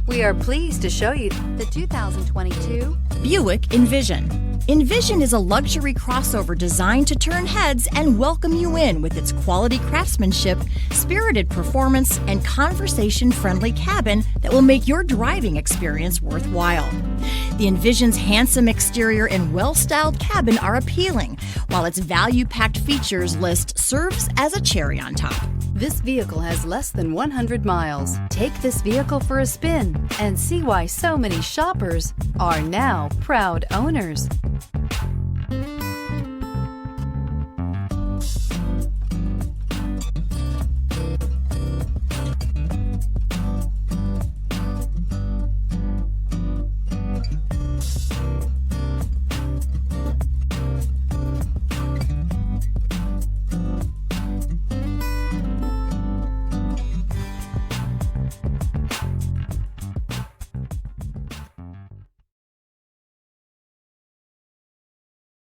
We are pleased to show you the 2022 Buick Envision. Envision is a luxury crossover designed to turn heads and welcome you in with its quality craftsmanship, spirited performance, and conversation-friendly cabin that will make your driving experience worthwhile. The Envision's handsome exterior and well-styled cabin are appealing, while its value-packed features list serves as a cherry on top. This vehicle has less than 100 miles. Take this vehicle for a spin and see why so many shoppers are now proud owners.